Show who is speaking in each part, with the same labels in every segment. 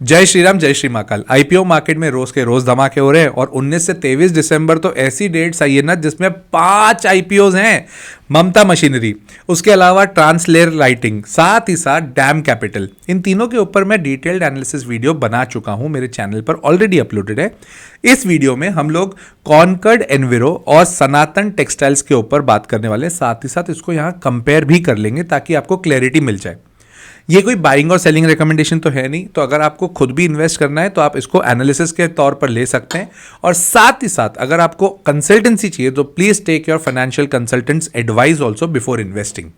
Speaker 1: जय श्री राम, जय Shri Mahakal. IPO market में रोज के रोज धमाके हो रहे हैं और 19 से 23 दिसंबर तो ऐसी डेट्स आई है ना जिसमें 5 आईपीओज हैं। ममता मशीनरी, उसके अलावा ट्रांसलेयर लाइटिंग, साथ ही साथ डैम कैपिटल। इन तीनों के ऊपर मैं डिटेल्ड एनालिसिस वीडियो बना चुका हूं, मेरे चैनल पर ऑलरेडी अपलोडेड है। इस वीडियो में हम लोग कॉनकॉर्ड एनविरो और सनातन टेक्सटाइल्स के ऊपर बात करने वाले हैं। साथ ही साथ इसको यहां कंपेयर भी कर लेंगे ताकि आपको क्लैरिटी मिल जाए। ये कोई बाइंग और सेलिंग रिकमेंडेशन तो है नहीं, तो अगर आपको खुद भी इन्वेस्ट करना है तो आप इसको एनालिसिस के तौर पर ले सकते हैं। और साथ ही साथ अगर आपको कंसल्टेंसी चाहिए तो please take your financial consultants advice also before investing.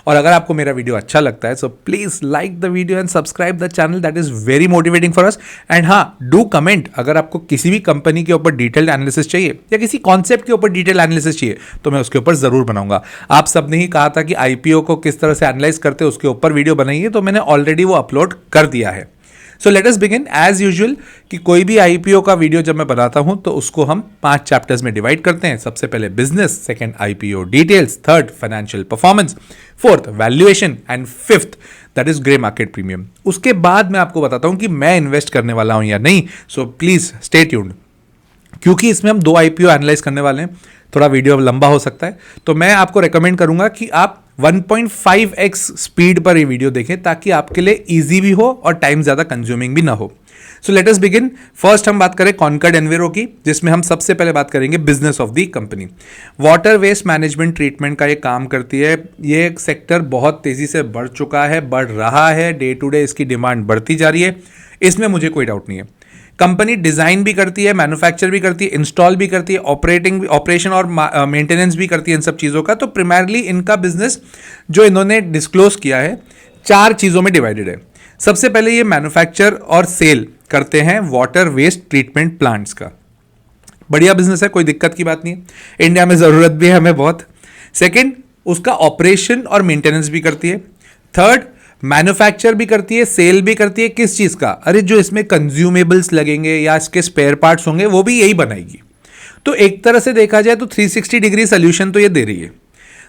Speaker 1: और अगर आपको मेरा वीडियो अच्छा लगता है so please like the video and subscribe the channel, that is very motivating for us. And हाँ, डू कमेंट अगर आपको किसी भी कंपनी के ऊपर डिटेल्ड एनालिसिस चाहिए या किसी कॉन्सेप्ट के ऊपर डिटेल एनालिसिस चाहिए तो मैं उसके ऊपर जरूर बनाऊंगा। आप सबने ही कहा था कि आईपीओ को किस तरह से एनालाइज करते हैं उसके ऊपर वीडियो बनाइए, तो मैंने ऑलरेडी वो अपलोड कर दिया है। So let us begin as usual कि कोई भी आईपीओ का वीडियो जब मैं बनाता हूं तो उसको हम 5 चैप्टर्स में डिवाइड करते हैं। सबसे पहले business, second IPO details, third financial performance, fourth valuation and fifth that is grey market premium. उसके बाद मैं आपको बताता हूं कि मैं इन्वेस्ट करने वाला हूं या नहीं। सो प्लीज स्टे ट्यून्ड, क्योंकि इसमें हम 2 आईपीओ एनालाइज करने वाले हैं, थोड़ा वीडियो लंबा हो सकता है। तो मैं आपको रेकमेंड करूंगा कि आप 1.5x स्पीड पर ये वीडियो देखें ताकि आपके लिए इजी भी हो और टाइम ज्यादा कंज्यूमिंग भी ना हो। सो लेट अस बिगिन। फर्स्ट हम बात करें कॉनकॉर्ड एनविरो की, जिसमें हम सबसे पहले बात करेंगे business of the company. Water waste management treatment का ये काम करती है। ये सेक्टर बहुत तेजी से बढ़ चुका है, बढ़ रहा है, डे टू डे इसकी डिमांड बढ़ती जा रही है, इसमें मुझे कोई डाउट नहीं है। कंपनी डिजाइन भी करती है, मैन्युफैक्चर भी करती है, इंस्टॉल भी करती है, ऑपरेशन और मेंटेनेंस भी करती है इन सब चीज़ों का। तो प्राइमरली इनका बिजनेस जो इन्होंने डिस्क्लोज किया है 4 चीज़ों में डिवाइडेड है। सबसे पहले ये मैन्युफैक्चर और सेल करते हैं वाटर वेस्ट ट्रीटमेंट प्लांट्स का। बढ़िया बिजनेस है, कोई दिक्कत की बात नहीं है, इंडिया में ज़रूरत भी है हमें बहुत। सेकेंड, उसका ऑपरेशन और मेंटेनेंस भी करती है। थर्ड, मैन्युफैक्चर भी करती है, सेल भी करती है। किस चीज का? अरे जो इसमें कंज्यूमेबल्स लगेंगे या इसके स्पेयर पार्ट्स होंगे वो भी यही बनाएगी। तो एक तरह से देखा जाए तो 360 डिग्री सोल्यूशन तो ये दे रही है।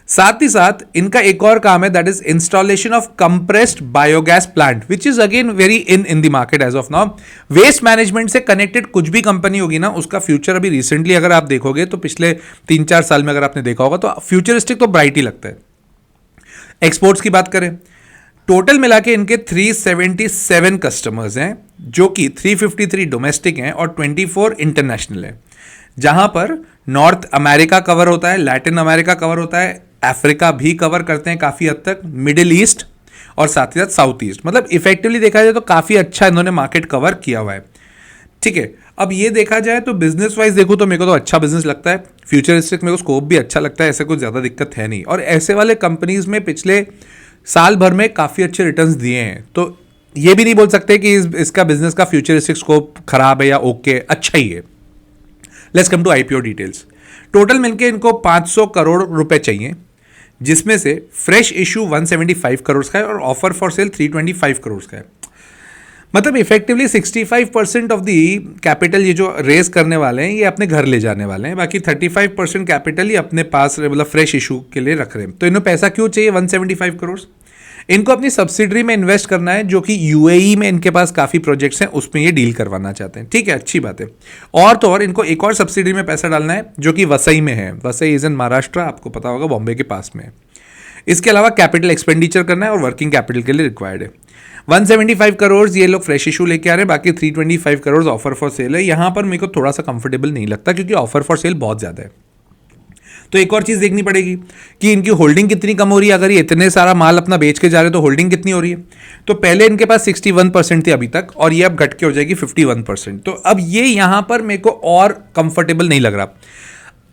Speaker 1: साथ ही साथ इनका एक और काम है, that is installation of compressed biogas plant, which is again very in the market as of now. Waste management से कनेक्टेड कुछ भी कंपनी होगी ना, उसका फ्यूचर अभी रिसेंटली अगर आप देखोगे तो पिछले 3-4 साल में अगर आपने देखा होगा तो फ्यूचरिस्टिक तो ब्राइट ही लगता है। एक्सपोर्ट्स की बात करें, टोटल मिला के इनके 377 कस्टमर्स हैं, जो कि 353 डोमेस्टिक हैं और 24 इंटरनेशनल है। जहां पर नॉर्थ अमेरिका कवर होता है, लैटिन अमेरिका कवर होता है, अफ्रीका भी कवर करते हैं काफ़ी हद तक, मिडिल ईस्ट और साथ ही साथ साउथ ईस्ट। मतलब इफेक्टिवली देखा जाए तो काफ़ी अच्छा इन्होंने मार्केट कवर किया हुआ है। ठीक है, अब ये देखा जाए तो बिजनेस वाइज देखो तो मेरे को तो अच्छा बिजनेस लगता है, फ्यूचरिस्टिक मेरे को स्कोप भी अच्छा लगता है, ऐसे कुछ ज़्यादा दिक्कत है नहीं। और ऐसे वाले कंपनीज में पिछले साल भर में काफ़ी अच्छे रिटर्न्स दिए हैं, तो ये भी नहीं बोल सकते कि इसका बिजनेस का फ्यूचरिस्टिक स्कोप खराब है या ओके, अच्छा ही है। Let's come to IPO details. Total मिलके इनको 500 करोड़ रुपए चाहिए, जिसमें से फ्रेश इशू 175 करोड़ का है और ऑफर फॉर सेल 325 करोड़ का है। मतलब इफेक्टिवली 65% ऑफ दी कैपिटल ये जो रेज करने वाले हैं ये अपने घर ले जाने वाले हैं, बाकी 35% कैपिटल ही अपने पास मतलब फ्रेश इशू के लिए रख रहे हैं। तो इन्हें पैसा क्यों चाहिए 175 करोड़? इनको अपनी सब्सिडरी में इन्वेस्ट करना है, जो कि यूएई में इनके पास काफ़ी प्रोजेक्ट्स हैं, उसमें ये डील करवाना चाहते हैं। ठीक है, अच्छी बात है। और तो और इनको एक और सब्सिडरी में पैसा डालना है जो कि वसई में है। वसई इज इन महाराष्ट्र, आपको पता होगा, बॉम्बे के पास में है। इसके अलावा कैपिटल एक्सपेंडिचर करना है और वर्किंग कैपिटल के लिए रिक्वायर्ड है। 175 करोड़ ये लोग फ्रेश इशू लेके आ रहे हैं, बाकी 325 करोड़ ऑफर फॉर सेल है। यहाँ पर मेरे को थोड़ा सा कंफर्टेबल नहीं लगता क्योंकि ऑफर फॉर सेल बहुत ज़्यादा है। तो एक और चीज़ देखनी पड़ेगी कि इनकी होल्डिंग कितनी कम हो रही है। अगर ये इतने सारा माल अपना बेच के जा रहे हैं तो होल्डिंग कितनी हो रही है? तो पहले इनके पास 61% थी अभी तक, और ये अब घट के हो जाएगी 51%। तो अब ये यहाँ पर मेरे को और कंफर्टेबल नहीं लग रहा।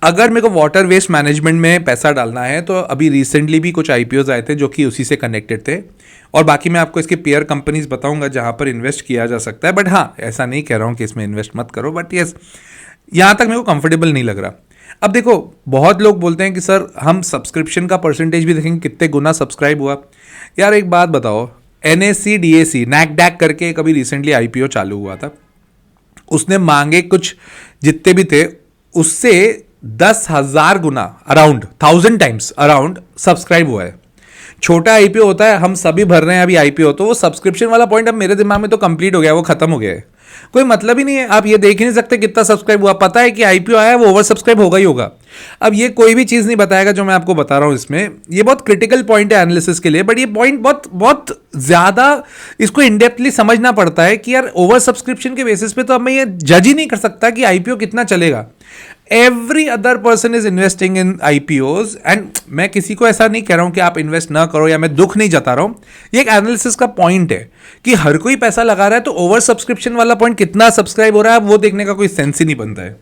Speaker 1: अगर मेरे को वाटर वेस्ट मैनेजमेंट में पैसा डालना है तो अभी रिसेंटली भी कुछ आईपीओज आए थे जो कि उसी से कनेक्टेड थे, और बाकी मैं आपको इसके पेयर कंपनीज बताऊंगा जहां पर इन्वेस्ट किया जा सकता है। बट हाँ, ऐसा नहीं कह रहा हूं कि इसमें इन्वेस्ट मत करो, बट यस, यहां तक मेरे को कंफर्टेबल नहीं लग रहा। अब देखो, बहुत लोग बोलते हैं कि सर हम सब्सक्रिप्शन का परसेंटेज भी देखेंगे, कितने गुना सब्सक्राइब हुआ। यार एक बात बताओ, NSE DAC नैकडैक करके कभी रिसेंटली आईपीओ चालू हुआ था, उसने मांगे कुछ जितने भी थे उससे 10,000 गुना, अराउंड 1000 टाइम्स अराउंड सब्सक्राइब हुआ है। छोटा आईपीओ होता है, हम सभी भर रहे हैं अभी आईपीओ, तो वो सब्सक्रिप्शन वाला पॉइंट अब मेरे दिमाग में तो कंप्लीट हो गया, वो खत्म हो गया है, कोई मतलब ही नहीं है। आप ये देख ही नहीं सकते कितना सब्सक्राइब हुआ, पता है कि आईपीओ आया है, वो ओवर सब्सक्राइब होगा ही होगा। अब ये कोई भी चीज़ नहीं बताएगा जो मैं आपको बता रहा हूँ इसमें, ये बहुत क्रिटिकल पॉइंट है एनालिसिस के लिए, बट ये पॉइंट बहुत बहुत ज़्यादा इसको इनडेप्थली समझना पड़ता है कि यार ओवर सब्सक्रिप्शन के बेसिस पे तो अब मैं ये जज ही नहीं कर सकता कि आईपीओ कितना चलेगा। Every other person is investing in IPOs, and मैं किसी को ऐसा नहीं कह रहा हूं कि आप इन्वेस्ट ना करो, या मैं दुख नहीं जता रहा हूं, ये एक एनालिसिस का पॉइंट है कि हर कोई पैसा लगा रहा है, तो ओवर सब्सक्रिप्शन वाला पॉइंट कितना सब्सक्राइब हो रहा है वो देखने का कोई सेंस ही नहीं बनता है।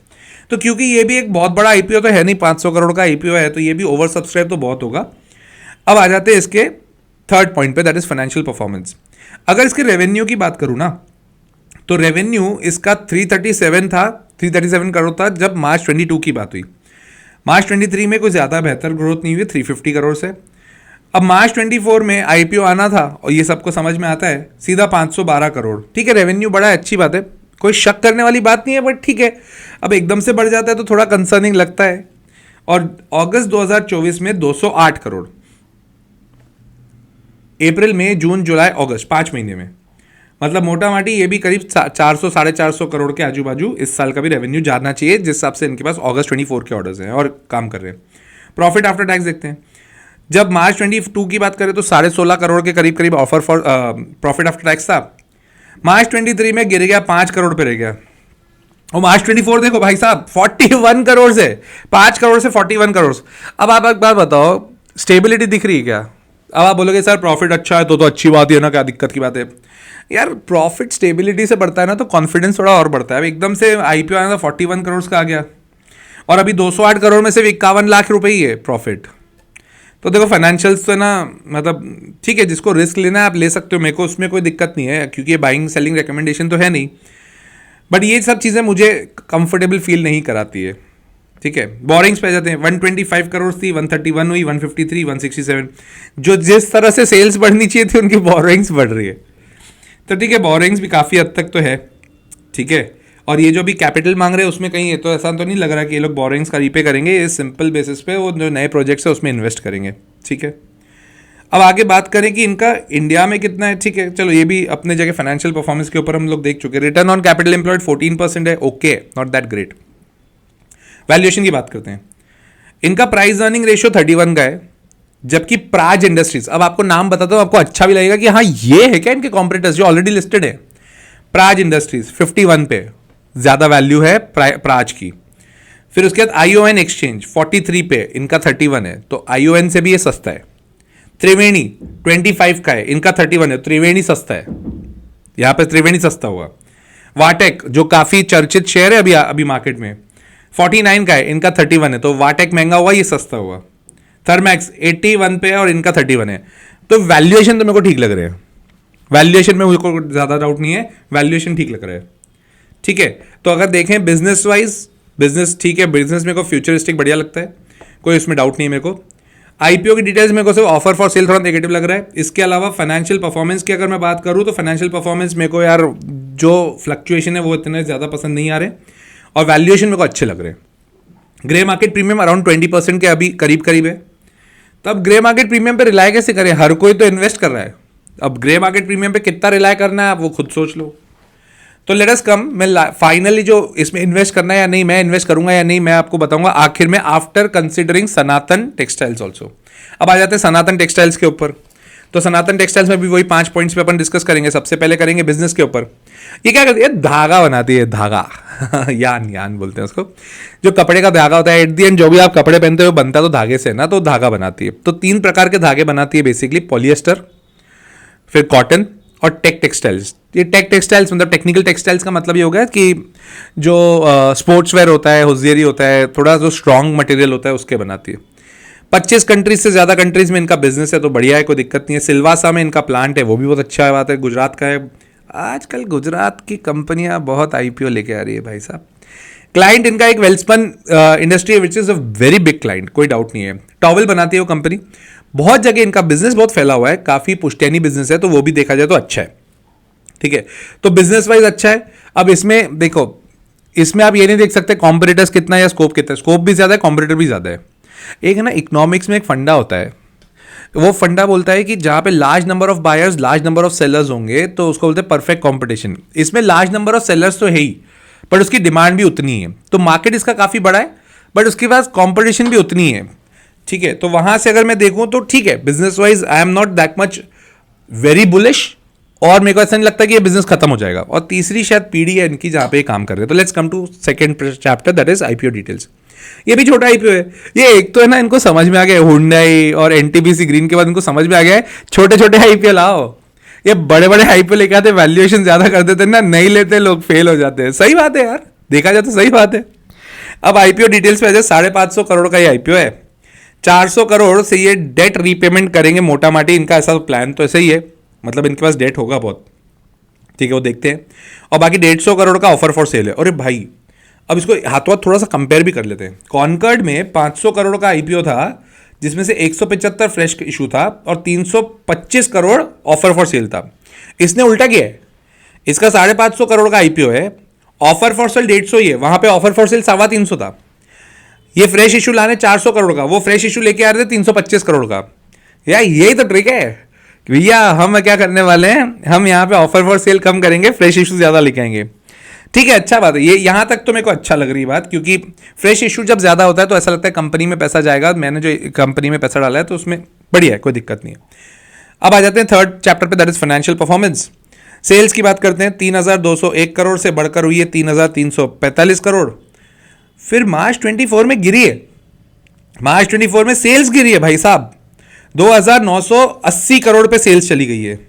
Speaker 1: तो क्योंकि ये भी एक बहुत बड़ा आईपीओ तो है नहीं, 500 करोड़ का आईपीओ है, तो ये भी ओवर सब्सक्राइब तो बहुत होगा। अब आ जाते हैं इसके थर्ड पॉइंट पे, दैट इज फाइनेंशियल परफॉर्मेंस। अगर इसके रेवेन्यू की बात करूं ना, तो रेवेन्यू इसका 337 करोड़ था जब मार्च 22 की बात हुई। मार्च 23 में कोई ज़्यादा बेहतर ग्रोथ नहीं हुई 350 करोड़ से। अब मार्च 24 में आईपीओ आना था, और ये सबको समझ में आता है, सीधा 512 करोड़। ठीक है, रेवेन्यू बढ़ा है, अच्छी बात है, कोई शक करने वाली बात नहीं है, बट ठीक है, अब एकदम से बढ़ जाता है तो थोड़ा कंसर्निंग लगता है। और अगस्त 2024 में 208 करोड़, अप्रैल मई जून जुलाई अगस्त 5 महीने में, मतलब मोटा माटी ये भी करीब 400 450 करोड़ के आजू बाजू इस साल का भी रेवेन्यू जाना चाहिए, जिस हिसाब से इनके पास अगस्त 24 के ऑर्डर्स हैं और काम कर रहे हैं। प्रॉफिट आफ्टर टैक्स देखते हैं, जब मार्च 22 की बात करें तो 16.5 करोड़ के करीब करीब offer for profit after tax था। मार्च 23 में गिर गया 5 करोड़ पे रह गया, और मार्च 24 देखो भाई साहब 41 करोड़ से, 5 करोड़ से 41 करोड़। अब आप एक बात बताओ, स्टेबिलिटी दिख रही है क्या? अब आप बोलोगे सर प्रॉफिट अच्छा है तो अच्छी बात है ना, क्या दिक्कत की बात है? यार प्रॉफिट स्टेबिलिटी से बढ़ता है ना, तो कॉन्फिडेंस थोड़ा और बढ़ता है। अब एकदम से आईपीओ आया था 41 करोड़ का आ गया, और अभी 208 करोड़ में सिर्फ 51 लाख रुपए ही है प्रॉफिट। तो देखो फाइनेंशियल्स तो ना, मतलब ठीक है, जिसको रिस्क लेना है आप ले सकते हो, मेरे को उसमें कोई दिक्कत नहीं है, क्योंकि ये बाइंग सेलिंग रिकमेंडेशन तो है नहीं, बट ये सब चीज़ें मुझे कंफर्टेबल फील नहीं कराती है। ठीक है, बोरिंग्स पे जाते हैं, 125 करोड़ थी, 131 हुई, 153, 167, जो जिस तरह से सेल्स बढ़नी चाहिए थी उनकी बोरिंग्स बढ़ रही है। तो ठीक है, बोरिंग्स भी काफ़ी हद तक तो है, ठीक है, और ये जो भी कैपिटल मांग रहे हैं उसमें कहीं ये तो ऐसा तो नहीं लग रहा कि ये लोग बोरिंग्स का रीपे करेंगे, ये सिंपल बेसिस पे वो जो नए प्रोजेक्ट्स है उसमें इन्वेस्ट करेंगे। ठीक है, अब आगे बात करें कि इनका इंडिया में कितना है। ठीक है, चलो ये भी अपने जगह फाइनेंशियल परफॉर्मेंस के ऊपर हम लोग देख चुके हैं। रिटर्न ऑन कैपिटल एम्प्लॉयड 14% है, okay, not that great. Valuation की बात करते हैं, इनका प्राइस अर्निंग रेशियो 31 का है, जबकि प्राज इंडस्ट्रीज, अब आपको नाम बताता हूं, आपको अच्छा भी लगेगा कि हाँ ये है क्या इनके कॉम्पिटिटर्स जो ऑलरेडी लिस्टेड है। प्राज इंडस्ट्रीज 51 पे ज्यादा वैल्यू है प्राज की। फिर उसके बाद आईओएन एक्सचेंज 43 पे, इनका 31 है, तो आईओएन से भी ये सस्ता है। त्रिवेणी 25 का है, इनका 31 है, त्रिवेणी सस्ता है, यहां पर त्रिवेणी सस्ता हुआ। वाटेक जो काफी चर्चित शेयर है अभी मार्केट में, 49 का है, इनका 31 है, तो वाटेक महंगा हुआ, ये सस्ता हुआ। थर्मैक्स 81 पे है और इनका 31 है, तो वैल्यूएशन तो मेरे को ठीक लग रहे हैं, वैल्यूएशन में मुझको ज़्यादा डाउट नहीं है, वैल्यूएशन ठीक लग रहा है। ठीक है, तो अगर देखें बिजनेस वाइज, बिजनेस ठीक है, बिजनेस मेरे को फ्यूचरिस्टिक बढ़िया लगता है, कोई इसमें डाउट नहीं है मेरे को। आईपीओ की डिटेल्स मेरे को सिर्फ ऑफर फॉर सेल थोड़ा नेगेटिव लग रहा है। इसके अलावा फाइनेंशियल परफॉर्मेंस की अगर मैं बात करूँ तो फाइनेंशियल परफॉर्मेंस मेरे को यार जो फ्लक्चुएशन है वो इतने ज़्यादा पसंद नहीं आ रहे, और वैल्यूएशन मेरे को अच्छे लग रहे हैं। ग्रे मार्केट प्रीमियम अराउंड 20% के अभी करीब करीब है, तब ग्रे मार्केट प्रीमियम पे रिलाय कैसे करें? हर कोई तो इन्वेस्ट कर रहा है, अब ग्रे मार्केट प्रीमियम पे कितना रिलाय करना है आप वो खुद सोच लो। तो लेट अस कम, मैं फाइनली जो इसमें इन्वेस्ट करना है या नहीं, मैं इन्वेस्ट करूंगा या नहीं, मैं आपको बताऊंगा आखिर में, आफ्टर कंसिडरिंग सनातन टेक्सटाइल्स ऑल्सो। अब आ जाते हैं सनातन टेक्सटाइल्स के ऊपर। तो सनातन टेक्सटाइल्स में भी वही 5 पॉइंट्स पे अपन डिस्कस करेंगे। सबसे पहले करेंगे बिजनेस के ऊपर। ये क्या करती है? धागा बनाती है, धागा यान बोलते हैं उसको, जो कपड़े का धागा होता है। एट दी एंड जो भी आप कपड़े पहनते हो बनता तो धागे से ना, तो धागा बनाती है। तो 3 प्रकार के धागे बनाती है बेसिकली, पॉलिएस्टर, फिर कॉटन और टेक टेक्सटाइल्स। ये टेक टेक्सटाइल्स मतलब टेक्निकल टेक्सटाइल्स का मतलब ये हो गया कि जो स्पोर्ट्स वेयर होता है, होजियरी होता है, थोड़ा जो स्ट्रॉन्ग मटेरियल होता है उसके बनाती है। 25 कंट्रीज से ज़्यादा कंट्रीज में इनका बिजनेस है, तो बढ़िया है, कोई दिक्कत नहीं है। सिलवासा में इनका प्लांट है, वो भी बहुत अच्छा बात है, गुजरात का है। आजकल गुजरात की कंपनियां बहुत आईपीओ लेके आ रही है भाई साहब। क्लाइंट इनका एक वेल्सपन इंडस्ट्री है, which is a very big client, कोई डाउट नहीं है। टॉवल बनाती है वो कंपनी, बहुत जगह इनका बिजनेस बहुत फैला हुआ है, काफ़ी पुश्तैनी बिजनेस है, तो वो भी देखा जाए तो अच्छा है। ठीक है, तो बिजनेस वाइज अच्छा है। अब इसमें देखो, इसमें आप ये नहीं देख सकते कॉम्पिटिटर्स कितना या स्कोप कितना है। स्कोप भी ज़्यादा है, कॉम्पिटिटर भी ज़्यादा है। एक है ना, इकोनॉमिक्स में एक फंडा होता है, वो फंडा बोलता है कि जहाँ पे large number of buyers large number of sellers होंगे तो उसको बोलते हैं परफेक्ट कंपटीशन। इसमें लार्ज नंबर ऑफ सेलर्स तो है ही, बट उसकी डिमांड भी उतनी है, तो मार्केट इसका काफ़ी बड़ा है, बट उसके पास कंपटीशन भी उतनी है। ठीक है, तो वहाँ से अगर मैं देखूँ तो ठीक है, business wise I am not that much very bullish, और मेरे को ऐसा नहीं लगता कि ये बिजनेस खत्म हो जाएगा। और तीसरी शायद पीढ़ी है इनकी जहाँ पे ये काम कर रहे हैं। तो let's come to second chapter, that is IPO details. ये भी छोटा आईपीओ है। ये एक तो है ना, इनको समझ में आ गया हुंडई और एनटीपीसी ग्रीन के बाद इनको समझ में आ गया है छोटे छोटे आईपीओ लाओ। ये बड़े बड़े आईपीओ लेके आते, वैल्यूएशन ज्यादा कर देते ना, नहीं लेते लोग, फेल हो जाते हैं। सही बात है यार, देखा जाए तो सही बात है। अब आईपीओ डिटेल्स पे आ जाए। 550 करोड़ का ये आईपीओ है। 400 करोड़ से ये डेट रीपेमेंट करेंगे मोटा माटी, इनका ऐसा प्लान तो ऐसा ही है, मतलब इनके पास डेट होगा बहुत। ठीक है, वो देखते हैं। और बाकी 150 करोड़ का ऑफर फॉर सेल है। अरे भाई, अब इसको हाथों हाथ थोड़ा सा कंपेयर भी कर लेते हैं। कॉनकर्ड में 500 करोड़ का आईपीओ था, जिसमें से 175 फ्रेश इशू था और 325 करोड़ ऑफर फॉर सेल था। इसने उल्टा किया है, इसका 550 करोड़ का आईपीओ है, ऑफर फॉर सेल 150 ही है, वहां पे ऑफर फॉर सेल 325 था। ये फ्रेश इशू लाने 400 करोड़ का, वो फ्रेश इशू लेके आ रहे थे 325 करोड़ का। यार यही तो ट्रिक है भैया, हम क्या करने वाले हैं, हम यहाँ पे ऑफर फॉर सेल कम करेंगे, फ्रेश इशू ज्यादा लेके आएंगे। ठीक है, अच्छा बात है ये, यहां तक तो मेरे को अच्छा लग रही बात, क्योंकि फ्रेश इशू जब ज्यादा होता है तो ऐसा लगता है कंपनी में पैसा जाएगा, मैंने जो कंपनी में पैसा डाला है तो उसमें बढ़िया है, कोई दिक्कत नहीं है। अब आ जाते हैं थर्ड चैप्टर पे, that is financial performance. Sales की बात करते हैं। 3201 करोड़ से बढ़कर हुई है 3345 करोड़। फिर मार्च 24 में गिरी है, मार्च 24 में सेल्स गिरी है भाई साहब, 2980 करोड़ पे सेल्स चली गई है।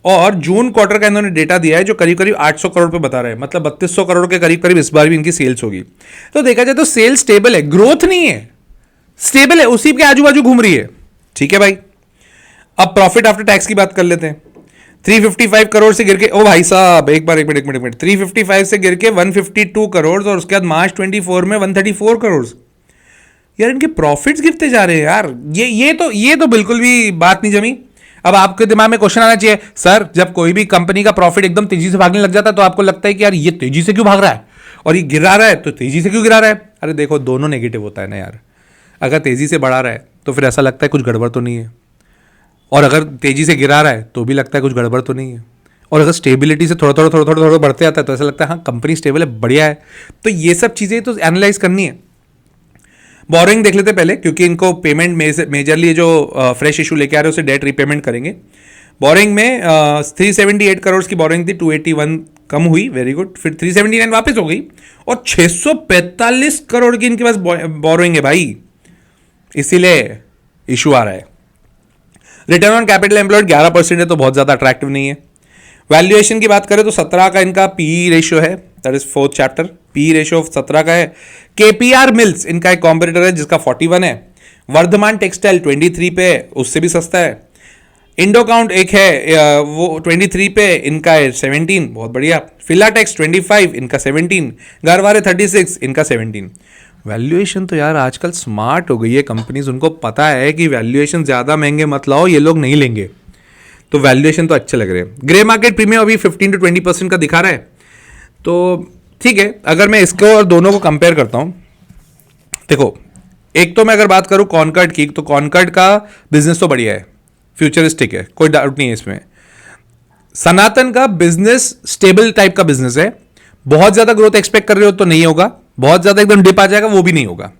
Speaker 1: और जून क्वार्टर का इन्होंने डेटा दिया है जो करीब करीब 800 करोड़ पे बता रहे हैं, मतलब 3200 करोड़ के करीब करीब इस बार भी इनकी सेल्स होगी। तो देखा जाए तो सेल्स स्टेबल है, ग्रोथ नहीं है, स्टेबल है, उसी के आजू बाजू घूम रही है। ठीक है भाई, अब प्रॉफिट आफ्टर टैक्स की बात कर लेते हैं। 355 करोड़ से गिर के, ओ भाई साहब एक मिनट 355 से गिर के 152 करोड़, और उसके बाद मार्च 24 में 134 करोड़। यार इनके प्रॉफिट्स गिरते जा रहे हैं यार, ये तो बिल्कुल भी बात नहीं जमी। अब आपके दिमाग में क्वेश्चन आना चाहिए, सर जब कोई भी कंपनी का प्रॉफिट एकदम तेजी से भागने लग जाता है तो आपको लगता है कि यार ये तेजी से क्यों भाग रहा है, और ये गिरा रहा है तो तेजी से क्यों गिरा रहा है। अरे देखो, दोनों नेगेटिव होता है ना यार। अगर तेजी से बढ़ा रहा है तो फिर ऐसा लगता है कुछ गड़बड़ तो नहीं है, और अगर तेजी से गिरा रहा है तो भी लगता है कुछ गड़बड़ तो नहीं है, और अगर स्टेबिलिटी से थोड़ा थोड़ा बढ़ते आता है तो ऐसा लगता है हाँ कंपनी स्टेबल है, बढ़िया है। तो ये सब चीज़ें तो एनालाइज करनी है। बोरिंग देख लेते पहले, क्योंकि इनको पेमेंट मेजरली जो फ्रेश इशू लेके आ रहे हैं उसे डेट रीपेमेंट करेंगे। बोरिंग में 378 करोड़ की बोरिंग थी, 281 कम हुई, वेरी गुड। फिर 379 वापस हो गई, और 645 करोड़ की इनके पास बोरिंग है भाई, इसीलिए इशू आ रहा है। रिटर्न ऑन कैपिटल एम्प्लॉयड 11% है, तो बहुत ज़्यादा अट्रैक्टिव नहीं है। वैल्यूएशन की बात करें तो 17 का इनका पीई रेशियो है, that is fourth chapter, PE ratio 17 का है। केपीआर मिल्स इनका एक कॉम्पिटिटर है जिसका 41 है। वर्धमान टेक्सटाइल 23 पे है, उससे भी सस्ता है। इंडो काउंट एक है, वो 23 पे, इनका है 17, बहुत बढ़िया। फिलाटेक्स 25, इनका 17। गरवारे 36, इनका 17। वैल्यूएशन तो यार आजकल स्मार्ट हो गई है कंपनीज, उनको पता है कि वैल्यूएशन ज़्यादा महंगे मत लाओ, ये लोग नहीं लेंगे, तो वैल्यूएशन तो अच्छे लग रहे हैं। ग्रे मार्केट प्रीमियम अभी 15 to 20% का दिखा रहा है, तो ठीक है। अगर मैं इसको और दोनों को कंपेयर करता हूं, देखो एक तो मैं अगर बात करूं कॉनकर्ड की, तो कॉनकर्ड का बिजनेस तो बढ़िया है, फ्यूचरिस्टिक है, कोई डाउट नहीं है इसमें। सनातन का बिजनेस स्टेबल टाइप का बिजनेस है, बहुत ज्यादा ग्रोथ एक्सपेक्ट कर रहे हो तो नहीं होगा, बहुत ज्यादा एकदम डिप आ जाएगा वो भी नहीं होगा,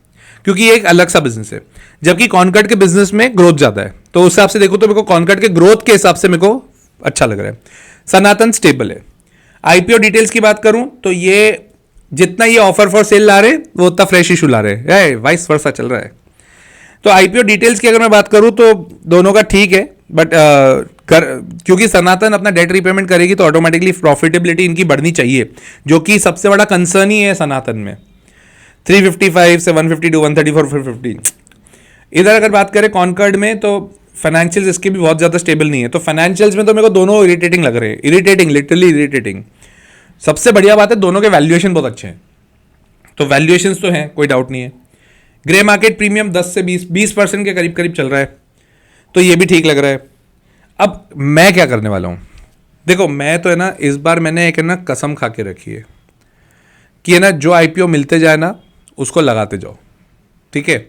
Speaker 1: क्योंकि ये एक अलग सा बिजनेस है। जबकि कॉनकर्ड के बिजनेस में ग्रोथ ज्यादा है, तो उस हिसाब से देखो तो मेरे को कॉनकर्ड के ग्रोथ के हिसाब से मेरे को अच्छा लग रहा है। सनातन स्टेबल है। आईपीओ डिटेल्स की बात करूं तो ये जितना ये ऑफर फॉर सेल ला रहे वो उतना फ्रेश इशू ला रहे हैं, वाइस वर्सा चल रहा है। तो आईपीओ डिटेल्स की अगर मैं बात करूं तो दोनों का ठीक है, बट क्योंकि सनातन अपना डेट रीपेमेंट करेगी तो ऑटोमेटिकली प्रॉफिटेबिलिटी इनकी बढ़नी चाहिए, जो कि सबसे बड़ा कंसर्न ही है सनातन में। 355 से 152, 134, 450। इधर अगर बात करें कॉनकर्ड में तो फाइनेंशियल्स इसके भी बहुत ज़्यादा स्टेबल नहीं है, तो फाइनेंशियल्स में तो मेरे को दोनों इरिटेटिंग लग रहे हैं, इरिटेटिंग, लिटरली इरिटेटिंग। सबसे बढ़िया बात है दोनों के वैल्यूएशन बहुत अच्छे हैं, तो वैल्यूएशंस तो हैं, कोई डाउट नहीं है। ग्रे मार्केट प्रीमियम 10 से 20% के करीब करीब चल रहा है, तो ये भी ठीक लग रहा है। अब मैं क्या करने वाला हूँ, देखो मैं तो है ना, इस बार मैंने एक है ना कसम खा के रखी है कि है ना जो आईपीओ मिलते जाए ना उसको लगाते जाओ, ठीक है।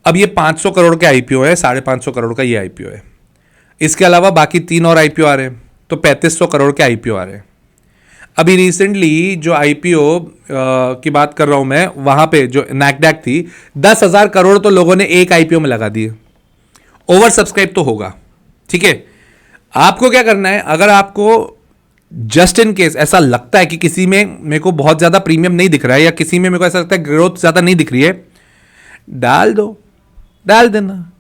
Speaker 1: अब ये 500 करोड़ के आईपीओ है, 550 करोड़ का ये आईपीओ है। इसके अलावा बाकी 3 और आईपीओ आ रहे हैं, तो 3500 करोड़ के आईपीओ आ रहे हैं। अभी रिसेंटली जो आईपीओ की बात कर रहा हूं मैं, वहां पे जो नैस्डैक थी, 10,000 करोड़ तो लोगों ने एक आईपीओ में लगा दिए। ओवर सब्सक्राइब तो होगा, ठीक है। आपको क्या करना है, अगर आपको जस्ट इन केस ऐसा लगता है कि किसी में मेरे को बहुत ज्यादा प्रीमियम नहीं दिख रहा है, या किसी में मेरे को ऐसा लगता है ग्रोथ ज्यादा नहीं दिख रही है, डाल दो, डाल देना।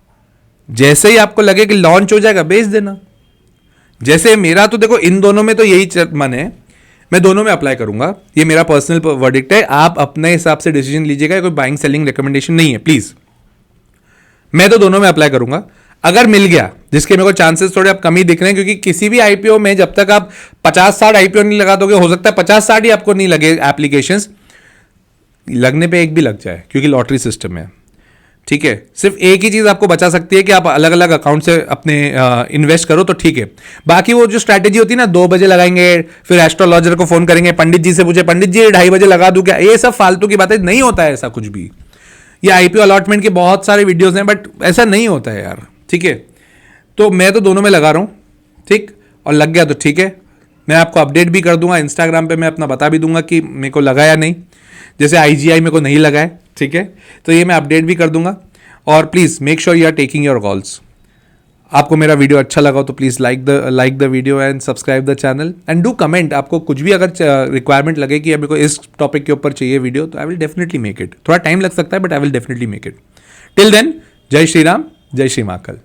Speaker 1: जैसे ही आपको लगे कि लॉन्च हो जाएगा, बेच देना। जैसे मेरा तो देखो, इन दोनों में तो यही मन है, मैं दोनों में अप्लाई करूंगा। ये मेरा पर्सनल वर्डिक्ट है, आप अपने हिसाब से डिसीजन लीजिएगा, कोई बाइंग सेलिंग रिकमेंडेशन नहीं है प्लीज। मैं तो दोनों में अप्लाई करूंगा। अगर मिल गया, जिसके मेरे को चांसेस थोड़े अब कम ही दिख रहे हैं, क्योंकि किसी भी आईपीओ में जब तक आप 50-60 आईपीओ नहीं लगा दोगे, हो सकता है 50-60 ही आपको नहीं लगे एप्लीकेशंस, लगने पे एक भी लग जाए, क्योंकि लॉटरी सिस्टम है, ठीक है। सिर्फ एक ही चीज आपको बचा सकती है कि आप अलग अलग अकाउंट से अपने इन्वेस्ट करो, तो ठीक है। बाकी वो जो स्ट्रैटेजी होती है ना, 2 बजे लगाएंगे, फिर एस्ट्रोलॉजर को फोन करेंगे, पंडित जी से पूछे, पंडित जी 2:30 बजे लगा दूं क्या, ये सब फालतू की बातें, नहीं होता है ऐसा कुछ भी। ये आईपीओ अलॉटमेंट के बहुत सारे वीडियोस हैं, बट ऐसा नहीं होता है यार, ठीक है। तो मैं तो दोनों में लगा रहा हूं, ठीक, और लग गया तो ठीक है। मैं आपको अपडेट भी कर दूंगा, इंस्टाग्राम पे मैं अपना बता भी दूंगा कि मेरे को लगा या नहीं। जैसे आईजीआई मेरे को नहीं लगा है, ठीक है, तो ये मैं अपडेट भी कर दूंगा। और please make sure you are taking your calls. आपको मेरा वीडियो अच्छा लगा तो please like the video and subscribe the channel and do comment. आपको कुछ भी अगर रिक्वायरमेंट लगे कि मेरे को इस टॉपिक के ऊपर चाहिए वीडियो, तो I will definitely make it. थोड़ा टाइम लग सकता है, but I will definitely make it. Till then, जय श्री राम, जय श्री महाकाल।